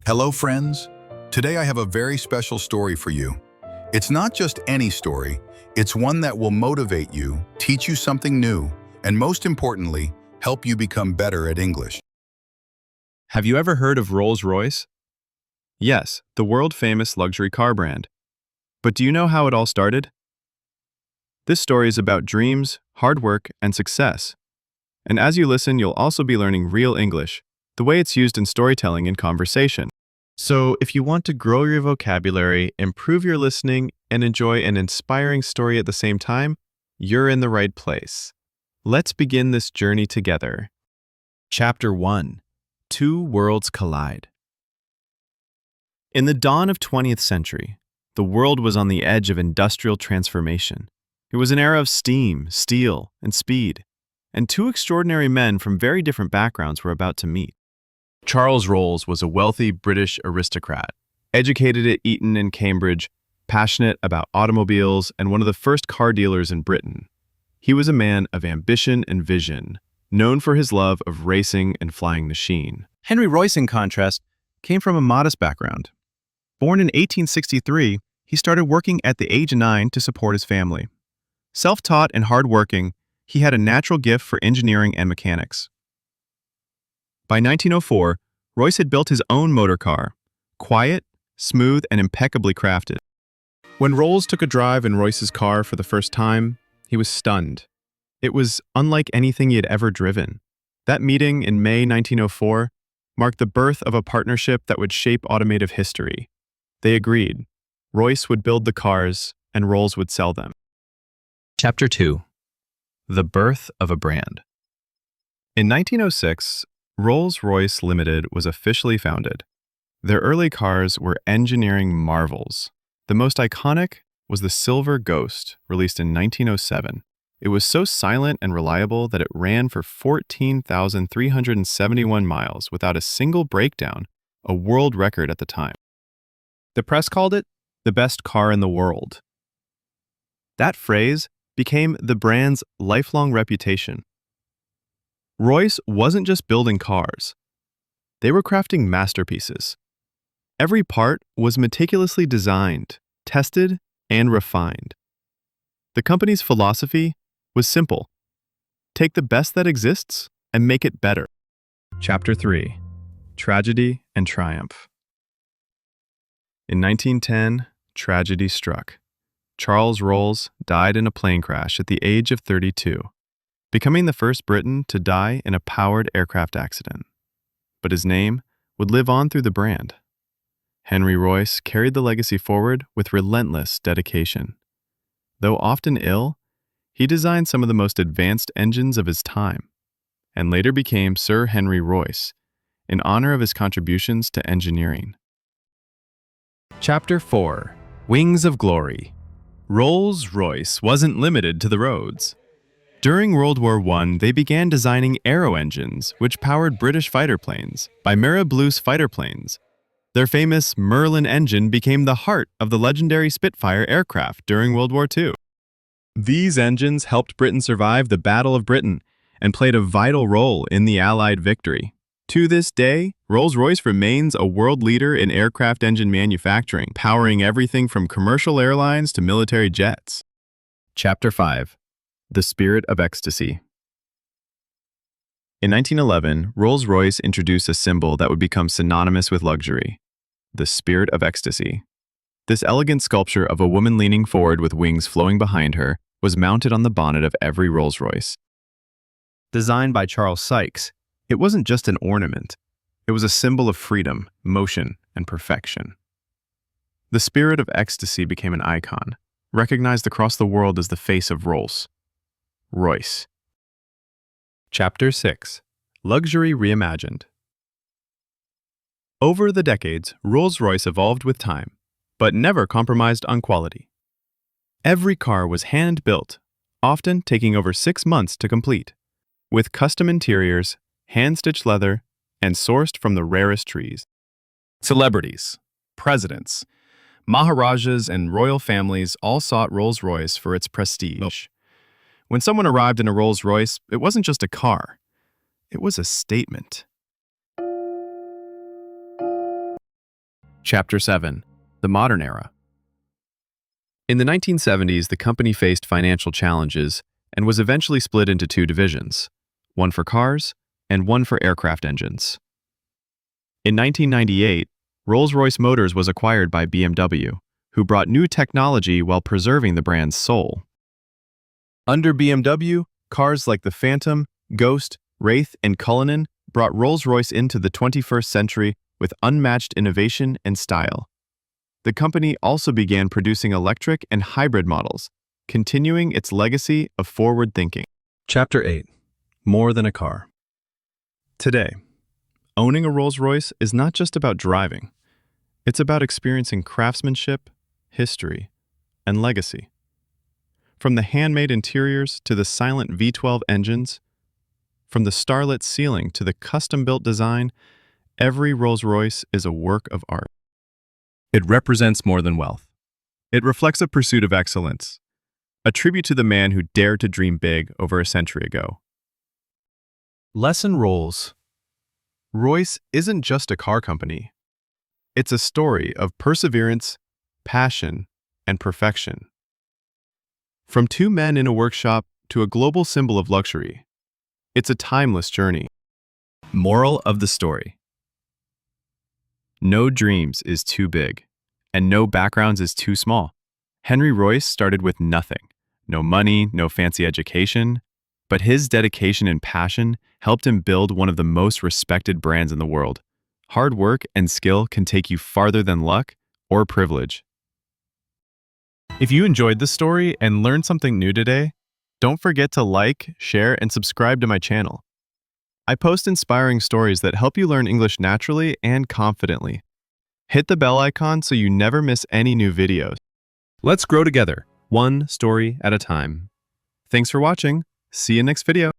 Hello, friends. Today I have a very special story for you. It's not just any story, it's one that will motivate you, teach you something new, and most importantly, help you become better at English. Have you ever heard of Rolls-Royce? Yes, the world-famous luxury car brand. But do you know how it all started? This story is about dreams, hard work, and success. And as you listen, you'll also be learning real English, the way it's used in storytelling and conversation. So, if you want to grow your vocabulary, improve your listening, and enjoy an inspiring story at the same time, you're in the right place. Let's begin this journey together. Chapter 1. Two Worlds Collide. In the dawn of 20th century, the world was on the edge of industrial transformation. It was an era of steam, steel, and speed, and two extraordinary men from very different backgrounds were about to meet. Charles Rolls was a wealthy British aristocrat, educated at Eton and Cambridge, passionate about automobiles, and one of the first car dealers in Britain. He was a man of ambition and vision, known for his love of racing and flying machine. Henry Royce, in contrast, came from a modest background. Born in 1863, he started working at the age of 9 to support his family. Self-taught and hard-working, he had a natural gift for engineering and mechanics. By 1904, Royce had built his own motor car, quiet, smooth, and impeccably crafted. When Rolls took a drive in Royce's car for the first time, he was stunned. It was unlike anything he had ever driven. That meeting in May 1904 marked the birth of a partnership that would shape automotive history. They agreed. Royce would build the cars, and Rolls would sell them. Chapter 2. The Birth of a Brand. In 1906, Rolls-Royce Limited was officially founded. Their early cars were engineering marvels. The most iconic was the Silver Ghost, released in 1907. It was so silent and reliable that it ran for 14,371 miles without a single breakdown, a world record at the time. The press called it the best car in the world. That phrase became the brand's lifelong reputation. Royce wasn't just building cars. They were crafting masterpieces. Every part was meticulously designed, tested, and refined. The company's philosophy was simple. Take the best that exists and make it better. Chapter 3. Tragedy and Triumph. In 1910, tragedy struck. Charles Rolls died in a plane crash at the age of 32. Becoming the first Briton to die in a powered aircraft accident. But his name would live on through the brand. Henry Royce carried the legacy forward with relentless dedication. Though often ill, he designed some of the most advanced engines of his time, and later became Sir Henry Royce, in honor of his contributions to engineering. Chapter 4. Wings of Glory. Rolls-Royce wasn't limited to the roads. During World War I, they began designing aero engines, which powered British fighter planes, Bimera Blues fighter planes. Their famous Merlin engine became the heart of the legendary Spitfire aircraft during World War II. These engines helped Britain survive the Battle of Britain and played a vital role in the Allied victory. To this day, Rolls-Royce remains a world leader in aircraft engine manufacturing, powering everything from commercial airlines to military jets. Chapter 5. The Spirit of Ecstasy. In 1911, Rolls-Royce introduced a symbol that would become synonymous with luxury, the Spirit of Ecstasy. This elegant sculpture of a woman leaning forward with wings flowing behind her was mounted on the bonnet of every Rolls-Royce. Designed by Charles Sykes, it wasn't just an ornament. It was a symbol of freedom, motion, and perfection. The Spirit of Ecstasy became an icon, recognized across the world as the face of Rolls. Royce. Chapter 6. Luxury Reimagined. Over the decades, Rolls-Royce evolved with time, but never compromised on quality. Every car was hand-built, often taking over 6 months to complete, with custom interiors, hand-stitched leather, and sourced from the rarest trees. Celebrities, presidents, Maharajas, and royal families all sought Rolls-Royce for its prestige. When someone arrived in a Rolls-Royce, it wasn't just a car. It was a statement. Chapter 7. The Modern Era. In the 1970s, the company faced financial challenges and was eventually split into two divisions, one for cars and one for aircraft engines. In 1998, Rolls-Royce Motors was acquired by BMW, who brought new technology while preserving the brand's soul. Under BMW, cars like the Phantom, Ghost, Wraith, and Cullinan brought Rolls-Royce into the 21st century with unmatched innovation and style. The company also began producing electric and hybrid models, continuing its legacy of forward thinking. Chapter 8. More than a car. Today, owning a Rolls-Royce is not just about driving. It's about experiencing craftsmanship, history, and legacy. From the handmade interiors to the silent V12 engines, from the starlit ceiling to the custom-built design, every Rolls-Royce is a work of art. It represents more than wealth. It reflects a pursuit of excellence, a tribute to the man who dared to dream big over a century ago. Lesson Rolls. Royce isn't just a car company. It's a story of perseverance, passion, and perfection. From two men in a workshop to a global symbol of luxury, it's a timeless journey. Moral of the story. No dreams is too big, and no backgrounds is too small. Henry Royce started with nothing. No money, no fancy education, but his dedication and passion helped him build one of the most respected brands in the world. Hard work and skill can take you farther than luck or privilege. If you enjoyed this story and learned something new today, don't forget to like, share, and subscribe to my channel. I post inspiring stories that help you learn English naturally and confidently. Hit the bell icon so you never miss any new videos. Let's grow together, one story at a time. Thanks for watching. See you next video.